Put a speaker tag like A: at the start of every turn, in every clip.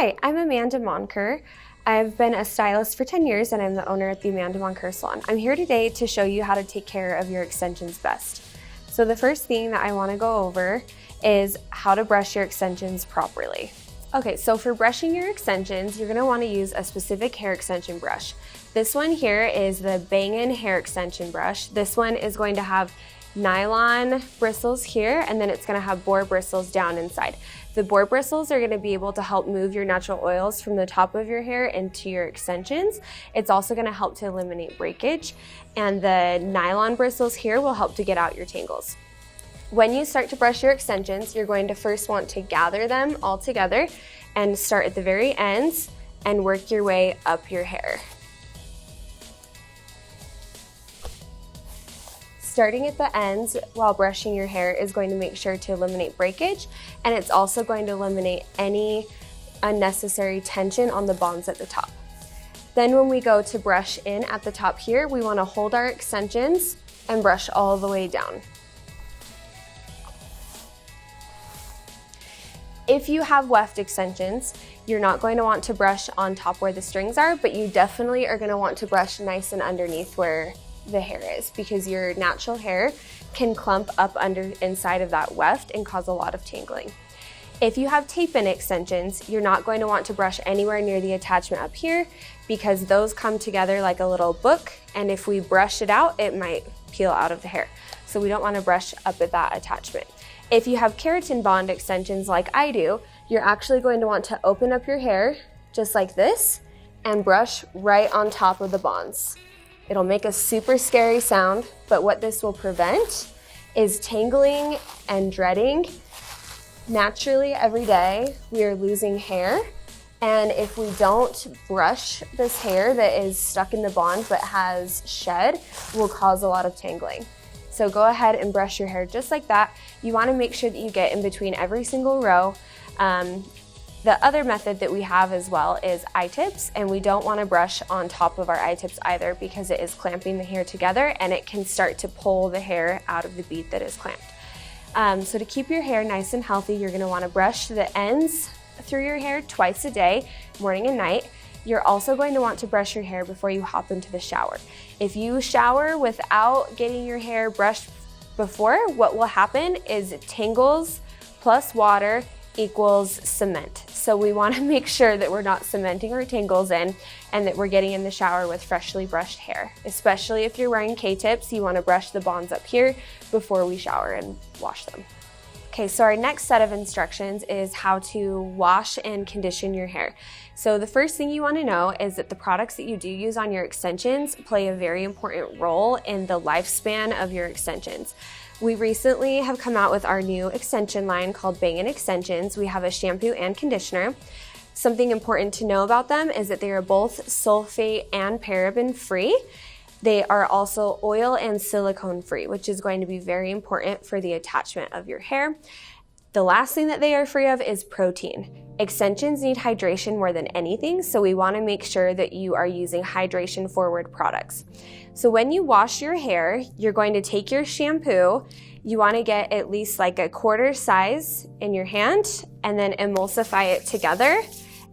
A: Hi, I'm Amanda Monker. I've been a stylist for 10 years and I'm the owner at the Amanda Monker Salon. I'm here today to show you how to take care of your extensions best. So the first thing that I want to go over is how to brush your extensions properly. Okay, so for brushing your extensions, you're going to want to use a specific hair extension brush. This one here is the Bang & hair extension brush. This one is going to have nylon bristles here, and then it's going to have boar bristles down inside. The boar bristles are going to be able to help move your natural oils from the top of your hair into your extensions. It's also going to help to eliminate breakage, and the nylon bristles here will help to get out your tangles. When you start to brush your extensions, you're going to first want to gather them all together and start at the very ends and work your way up your hair. Starting at the ends while brushing your hair is going to make sure to eliminate breakage, and it's also going to eliminate any unnecessary tension on the bonds at the top. Then when we go to brush in at the top here, we want to hold our extensions and brush all the way down. If you have weft extensions, you're not going to want to brush on top where the strings are, but you definitely are going to want to brush nice and underneath where the hair is, because your natural hair can clump up inside of that weft and cause a lot of tangling. If you have tape-in extensions, you're not going to want to brush anywhere near the attachment up here, because those come together like a little book, and if we brush it out, it might peel out of the hair. So we don't want to brush up at that attachment. If you have keratin bond extensions like I do, you're actually going to want to open up your hair just like this and brush right on top of the bonds. It'll make a super scary sound, but what this will prevent is tangling and dreading. Naturally, every day we are losing hair, and if we don't brush this hair that is stuck in the bond but has shed, will cause a lot of tangling. So go ahead and brush your hair just like that. You want to make sure that you get in between every single row. The other method that we have as well is eye-tips, and we don't want to brush on top of our eye-tips either, because it is clamping the hair together and it can start to pull the hair out of the bead that is clamped. So to keep your hair nice and healthy, you're going to want to brush the ends through your hair twice a day, morning and night. You're also going to want to brush your hair before you hop into the shower. If you shower without getting your hair brushed before, what will happen is tangles plus water equals cement. So we want to make sure that we're not cementing our tangles in, and that we're getting in the shower with freshly brushed hair. Especially if you're wearing K-tips, you want to brush the bonds up here before we shower and wash them. Okay, so our next set of instructions is how to wash and condition your hair. So the first thing you want to know is that the products that you do use on your extensions play a very important role in the lifespan of your extensions. We recently have come out with our new extension line called Bang & Extensions. We have a shampoo and conditioner. Something important to know about them is that they are both sulfate and paraben free. They are also oil and silicone free, which is going to be very important for the attachment of your hair. The last thing that they are free of is protein. Extensions need hydration more than anything, so we want to make sure that you are using hydration forward products. So when you wash your hair, you're going to take your shampoo. You want to get at least like a quarter size in your hand and then emulsify it together,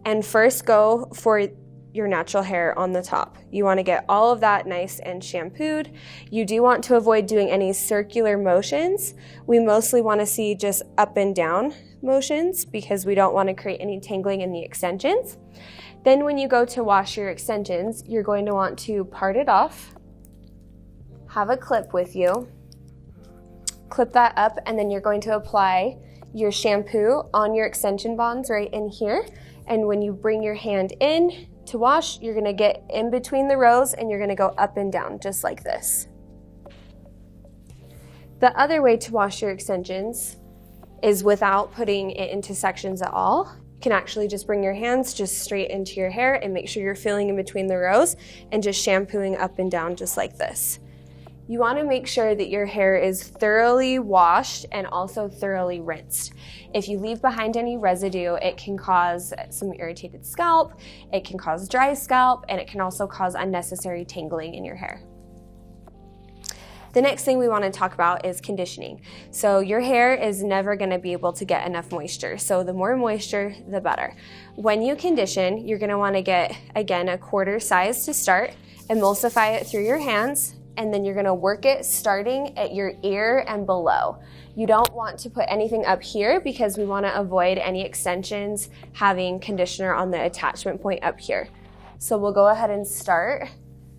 A: and first go for your natural hair on the top. You want to get all of that nice and shampooed. You do want to avoid doing any circular motions. We mostly want to see just up and down motions, because we don't want to create any tangling in the extensions. Then when you go to wash your extensions, you're going to want to part it off, have a clip with you, clip that up, and then you're going to apply your shampoo on your extension bonds right in here. And when you bring your hand in to wash, you're going to get in between the rows and you're going to go up and down just like this. The other way to wash your extensions is without putting it into sections at all. You can actually just bring your hands just straight into your hair and make sure you're feeling in between the rows and just shampooing up and down just like this. You want to make sure that your hair is thoroughly washed and also thoroughly rinsed. If you leave behind any residue, it can cause some irritated scalp, it can cause dry scalp, and it can also cause unnecessary tangling in your hair. The next thing we want to talk about is conditioning. So your hair is never going to be able to get enough moisture. So the more moisture, the better. When you condition, you're going to want to get, again, a quarter size to start, emulsify it through your hands, and then you're going to work it starting at your ear and below. You don't want to put anything up here because we want to avoid any extensions having conditioner on the attachment point up here. So we'll go ahead and start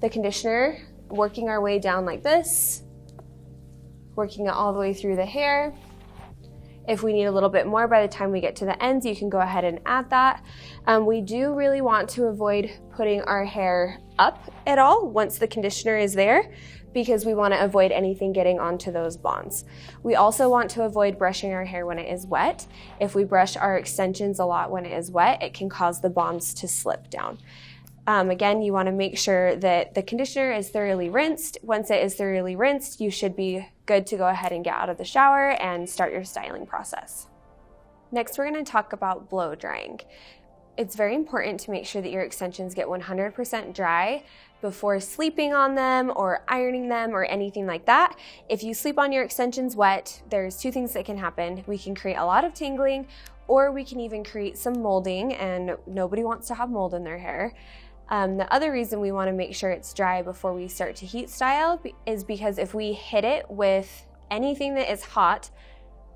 A: the conditioner, working our way down like this, working it all the way through the hair. If we need a little bit more by the time we get to the ends, you can go ahead and add that. We do really want to avoid putting our hair up at all once the conditioner is there, because we want to avoid anything getting onto those bonds. We also want to avoid brushing our hair when it is wet. If we brush our extensions a lot when it is wet, it can cause the bonds to slip down. Again, you want to make sure that the conditioner is thoroughly rinsed. Once it is thoroughly rinsed, you should be good to go ahead and get out of the shower and start your styling process. Next, we're going to talk about blow drying. It's very important to make sure that your extensions get 100% dry before sleeping on them or ironing them or anything like that. If you sleep on your extensions wet, there's two things that can happen. We can create a lot of tangling, or we can even create some molding, and nobody wants to have mold in their hair. The other reason we want to make sure it's dry before we start to heat style is because if we hit it with anything that is hot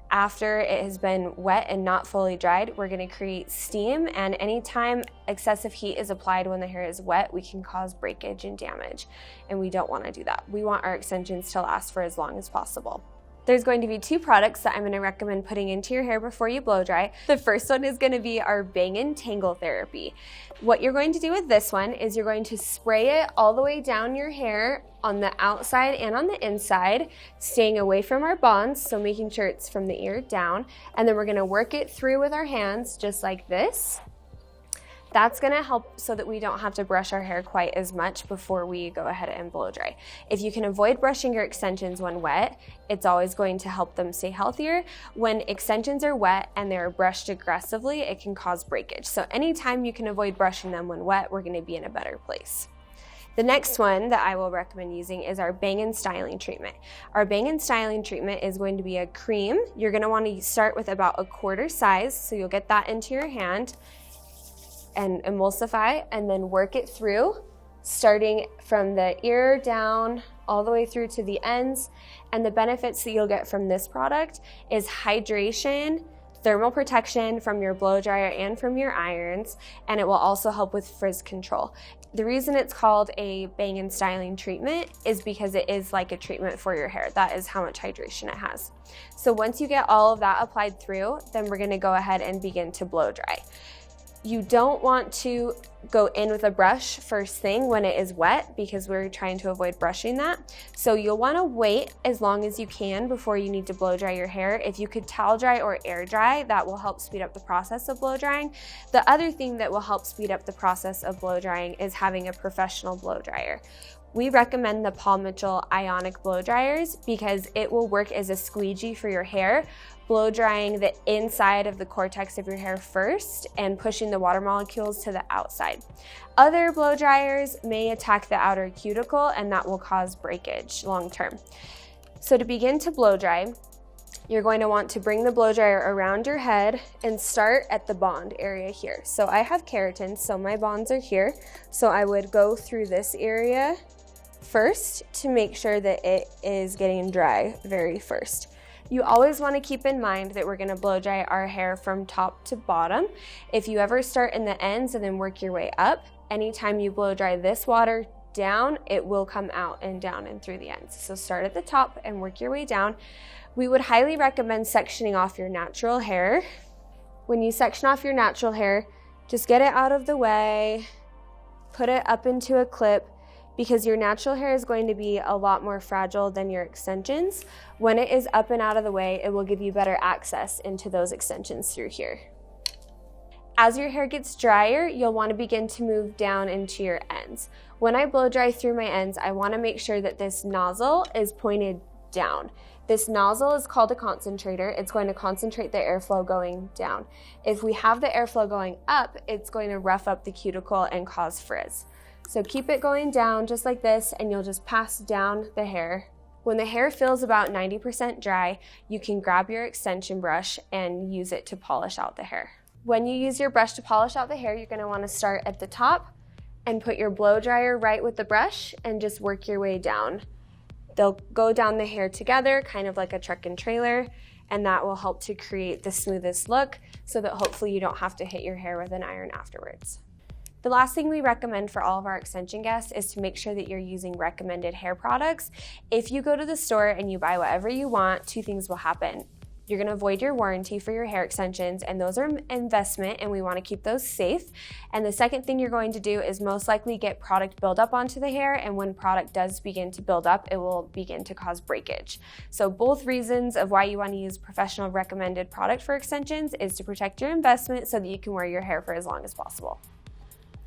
A: after it has been wet and not fully dried, we're going to create steam, and anytime excessive heat is applied when the hair is wet, we can cause breakage and damage, and we don't want to do that. We want our extensions to last for as long as possible. There's going to be two products that I'm going to recommend putting into your hair before you blow dry. The first one is going to be our Bang and Tangle Therapy. What you're going to do with this one is you're going to spray it all the way down your hair on the outside and on the inside, staying away from our bonds, so making sure it's from the ear down. And then we're going to work it through with our hands just like this. That's going to help so that we don't have to brush our hair quite as much before we go ahead and blow dry. If you can avoid brushing your extensions when wet, it's always going to help them stay healthier. When extensions are wet and they're brushed aggressively, it can cause breakage. So anytime you can avoid brushing them when wet, we're going to be in a better place. The next one that I will recommend using is our Bang & Styling Treatment. Our Bang & Styling Treatment is going to be a cream. You're going to want to start with about a quarter size, so you'll get that into your hand and emulsify, and then work it through, starting from the ear down all the way through to the ends. And the benefits that you'll get from this product is hydration, thermal protection from your blow dryer and from your irons, and it will also help with frizz control. The reason it's called a Bang & Styling Treatment is because it is like a treatment for your hair. That is how much hydration it has. So once you get all of that applied through, then we're going to go ahead and begin to blow dry. You don't want to go in with a brush first thing when it is wet, because we're trying to avoid brushing that. So you'll want to wait as long as you can before you need to blow dry your hair. If you could towel dry or air dry, that will help speed up the process of blow drying. The other thing that will help speed up the process of blow drying is having a professional blow dryer. We recommend the Paul Mitchell Ionic blow dryers because it will work as a squeegee for your hair, blow drying the inside of the cortex of your hair first and pushing the water molecules to the outside. Other blow dryers may attack the outer cuticle, and that will cause breakage long term. So to begin to blow dry, you're going to want to bring the blow dryer around your head and start at the bond area here. So I have keratin, so my bonds are here. So I would go through this area first to make sure that it is getting dry very first. You always want to keep in mind that we're going to blow dry our hair from top to bottom. If you ever start in the ends and then work your way up, anytime you blow dry this water down, it will come out and down and through the ends. So start at the top and work your way down. We would highly recommend sectioning off your natural hair. When you section off your natural hair, just get it out of the way, put it up into a clip, because your natural hair is going to be a lot more fragile than your extensions. When it is up and out of the way, it will give you better access into those extensions through here. As your hair gets drier, you'll want to begin to move down into your ends. When I blow dry through my ends, I want to make sure that this nozzle is pointed down. This nozzle is called a concentrator. It's going to concentrate the airflow going down. If we have the airflow going up, it's going to rough up the cuticle and cause frizz. So keep it going down just like this, and you'll just pass down the hair When the hair feels about 90% dry, you can grab your extension brush and use it to polish out the hair. When you use your brush to polish out the hair, you're gonna wanna start at the top and put your blow dryer right with the brush and just work your way down. They'll go down the hair together, kind of like a truck and trailer, and that will help to create the smoothest look so that hopefully you don't have to hit your hair with an iron afterwards. The last thing we recommend for all of our extension guests is to make sure that you're using recommended hair products. If you go to the store and you buy whatever you want, two things will happen. You're gonna avoid your warranty for your hair extensions, and those are an investment and we wanna keep those safe. And the second thing you're going to do is most likely get product buildup onto the hair, and when product does begin to build up, it will begin to cause breakage. So both reasons of why you wanna use professional recommended product for extensions is to protect your investment so that you can wear your hair for as long as possible.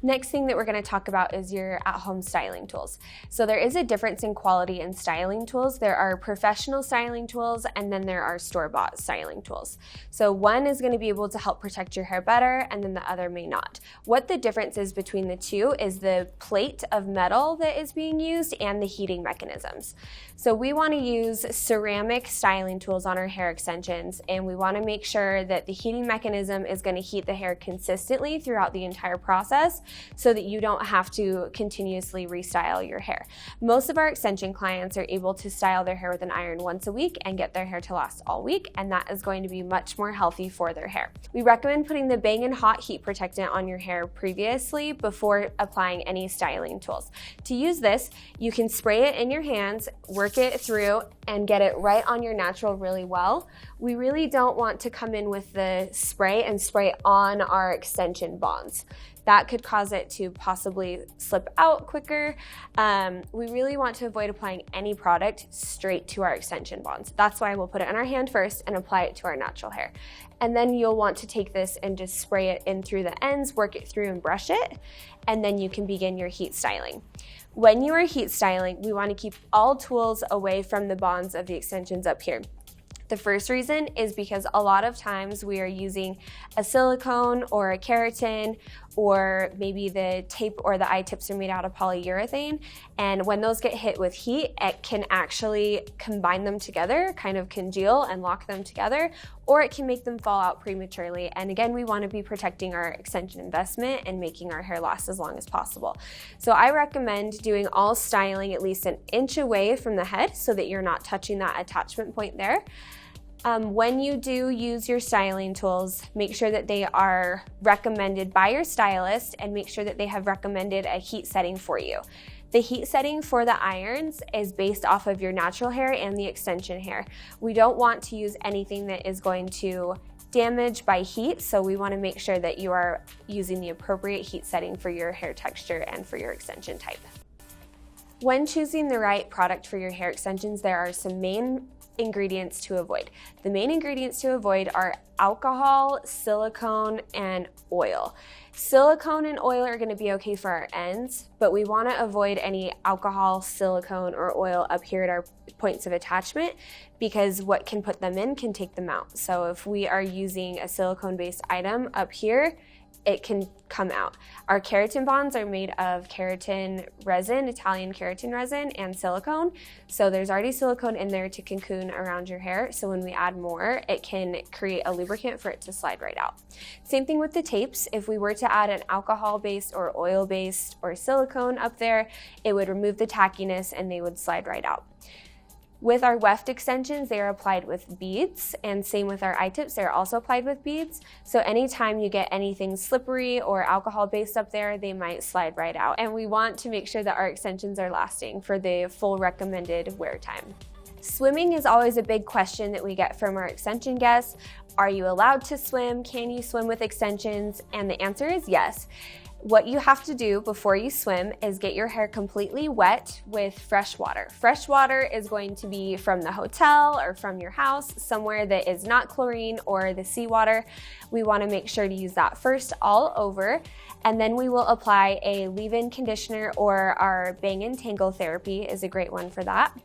A: Next thing that we're going to talk about is your at-home styling tools. So there is a difference in quality in styling tools. There are professional styling tools and then there are store-bought styling tools. So one is going to be able to help protect your hair better and then the other may not. What the difference is between the two is the plate of metal that is being used and the heating mechanisms. So we want to use ceramic styling tools on our hair extensions, and we want to make sure that the heating mechanism is going to heat the hair consistently throughout the entire process, so that you don't have to continuously restyle your hair. Most of our extension clients are able to style their hair with an iron once a week and get their hair to last all week, and that is going to be much more healthy for their hair. We recommend putting the Bang & Hot heat protectant on your hair previously before applying any styling tools. To use this, you can spray it in your hands, work it through, and get it right on your natural really well. We really don't want to come in with the spray and spray on our extension bonds. That could cause it to possibly slip out quicker. We really want to avoid applying any product straight to our extension bonds. That's why we'll put it on our hand first and apply it to our natural hair. And then you'll want to take this and just spray it in through the ends, work it through and brush it, and then you can begin your heat styling. When you are heat styling, we want to keep all tools away from the bonds of the extensions up here. The first reason is because a lot of times we are using a silicone or a keratin, or maybe the tape or the eye tips are made out of polyurethane, and when those get hit with heat, it can actually combine them together, kind of congeal and lock them together, or it can make them fall out prematurely. And again, we want to be protecting our extension investment and making our hair last as long as possible. So I recommend doing all styling at least an inch away from the head so that you're not touching that attachment point there. When you do use your styling tools, make sure that they are recommended by your stylist and make sure that they have recommended a heat setting for you. The heat setting for the irons is based off of your natural hair and the extension hair. We don't want to use anything that is going to damage by heat, so we want to make sure that you are using the appropriate heat setting for your hair texture and for your extension type. When choosing the right product for your hair extensions, there are some main ingredients to avoid. The main ingredients to avoid are alcohol, silicone, and oil. Silicone and oil are going to be okay for our ends, but we want to avoid any alcohol, silicone, or oil up here at our points of attachment, because what can put them in can take them out. So if we are using a silicone-based item up here, it can come out. Our keratin bonds are made of keratin resin, Italian keratin resin, and silicone. So there's already silicone in there to cocoon around your hair. So when we add more, it can create a lubricant for it to slide right out. Same thing with the tapes. If we were to add an alcohol-based or oil-based or silicone up there, it would remove the tackiness and they would slide right out. With our weft extensions, they are applied with beads, and same with our eye tips, they're also applied with beads. So anytime you get anything slippery or alcohol-based up there, they might slide right out. And we want to make sure that our extensions are lasting for the full recommended wear time. Swimming is always a big question that we get from our extension guests. Are you allowed to swim? Can you swim with extensions? And the answer is yes. What you have to do before you swim is get your hair completely wet with fresh water. Fresh water is going to be from the hotel or from your house, somewhere that is not chlorine or the seawater. We want to make sure to use that first all over, and then we will apply a leave-in conditioner, or our Bang & Tangle therapy is a great one for that.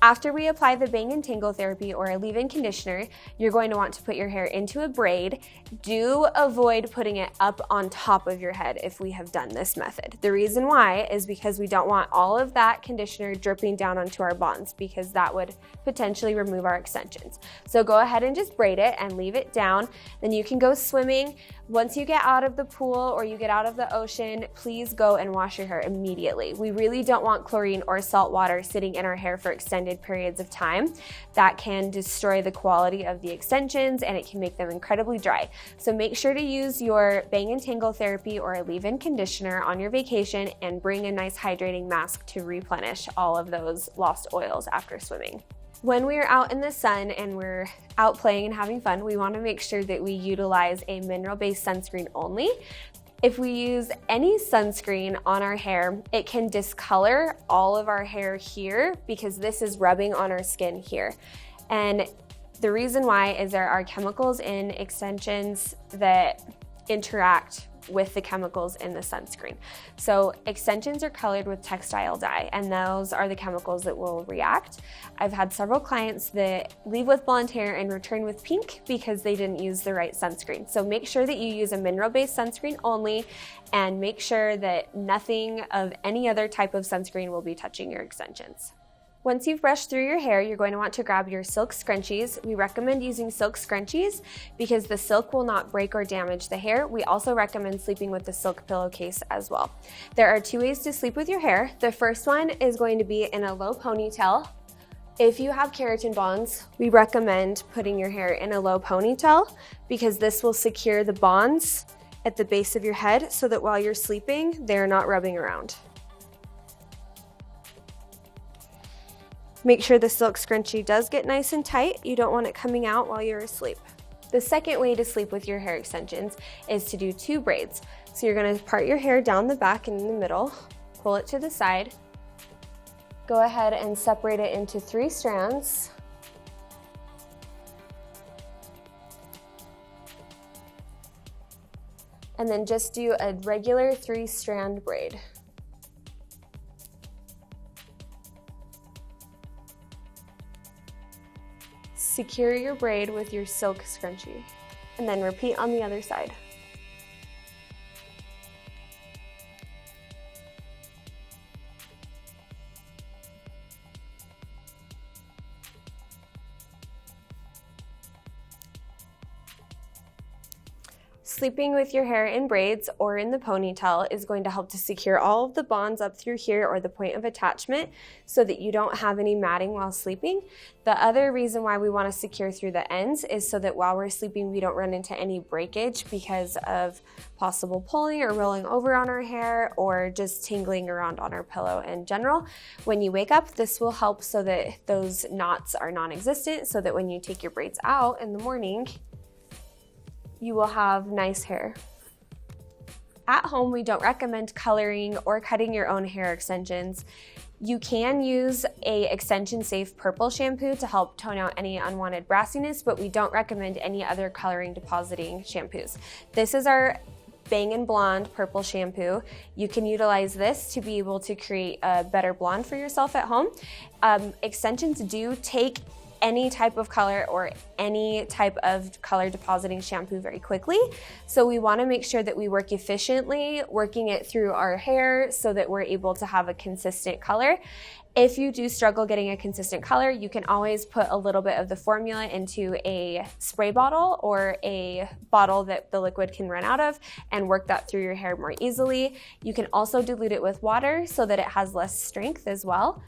A: After we apply the bang and tangle therapy or a leave-in conditioner, you're going to want to put your hair into a braid. Do avoid putting it up on top of your head if we have done this method. The reason why is because we don't want all of that conditioner dripping down onto our bonds, because that would potentially remove our extensions. So go ahead and just braid it and leave it down. Then you can go swimming. Once you get out of the pool or you get out of the ocean, please go and wash your hair immediately. We really don't want chlorine or salt water sitting in our hair for extended periods of time. That can destroy the quality of the extensions and it can make them incredibly dry. So make sure to use your bang and tangle therapy or a leave-in conditioner on your vacation and bring a nice hydrating mask to replenish all of those lost oils after swimming. When we are out in the sun and we're out playing and having fun, we want to make sure that we utilize a mineral-based sunscreen only. If we use any sunscreen on our hair, it can discolor all of our hair here because this is rubbing on our skin here. And the reason why is there are chemicals in extensions that interact with the chemicals in the sunscreen. So extensions are colored with textile dye, and those are the chemicals that will react. I've had several clients that leave with blonde hair and return with pink because they didn't use the right sunscreen. So make sure that you use a mineral-based sunscreen only, and make sure that nothing of any other type of sunscreen will be touching your extensions. Once you've brushed through your hair, you're going to want to grab your silk scrunchies. We recommend using silk scrunchies because the silk will not break or damage the hair. We also recommend sleeping with the silk pillowcase as well. There are 2 ways to sleep with your hair. The first one is going to be in a low ponytail. If you have keratin bonds, we recommend putting your hair in a low ponytail because this will secure the bonds at the base of your head so that while you're sleeping, they're not rubbing around. Make sure the silk scrunchie does get nice and tight. You don't want it coming out while you're asleep. The second way to sleep with your hair extensions is to do 2 braids. So you're gonna part your hair down the back and in the middle, pull it to the side, go ahead and separate it into 3 strands. And then just do a regular 3-strand braid. Secure your braid with your silk scrunchie, and then repeat on the other side. Sleeping with your hair in braids or in the ponytail is going to help to secure all of the bonds up through here or the point of attachment so that you don't have any matting while sleeping. The other reason why we want to secure through the ends is so that while we're sleeping we don't run into any breakage because of possible pulling or rolling over on our hair or just tingling around on our pillow in general. When you wake up, this will help so that those knots are non-existent, so that when you take your braids out in the morning, you will have nice hair. At home, we don't recommend coloring or cutting your own hair extensions. You can use a extension-safe purple shampoo to help tone out any unwanted brassiness, but we don't recommend any other coloring depositing shampoos. This is our Bang & Blonde purple shampoo. You can utilize this to be able to create a better blonde for yourself at home. Extensions do take any type of color or any type of color depositing shampoo very quickly. So we want to make sure that we work efficiently, working it through our hair so that we're able to have a consistent color. If you do struggle getting a consistent color, you can always put a little bit of the formula into a spray bottle or a bottle that the liquid can run out of and work that through your hair more easily. You can also dilute it with water so that it has less strength as well.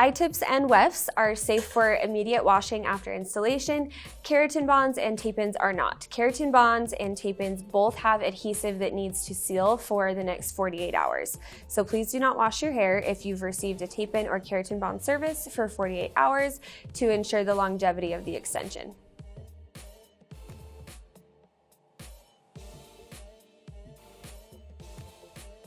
A: Eye tips and wefts are safe for immediate washing after installation. Keratin bonds and tape-ins are not. Keratin bonds and tape-ins both have adhesive that needs to seal for the next 48 hours. So please do not wash your hair if you've received a tape-in or keratin bond service for 48 hours to ensure the longevity of the extension.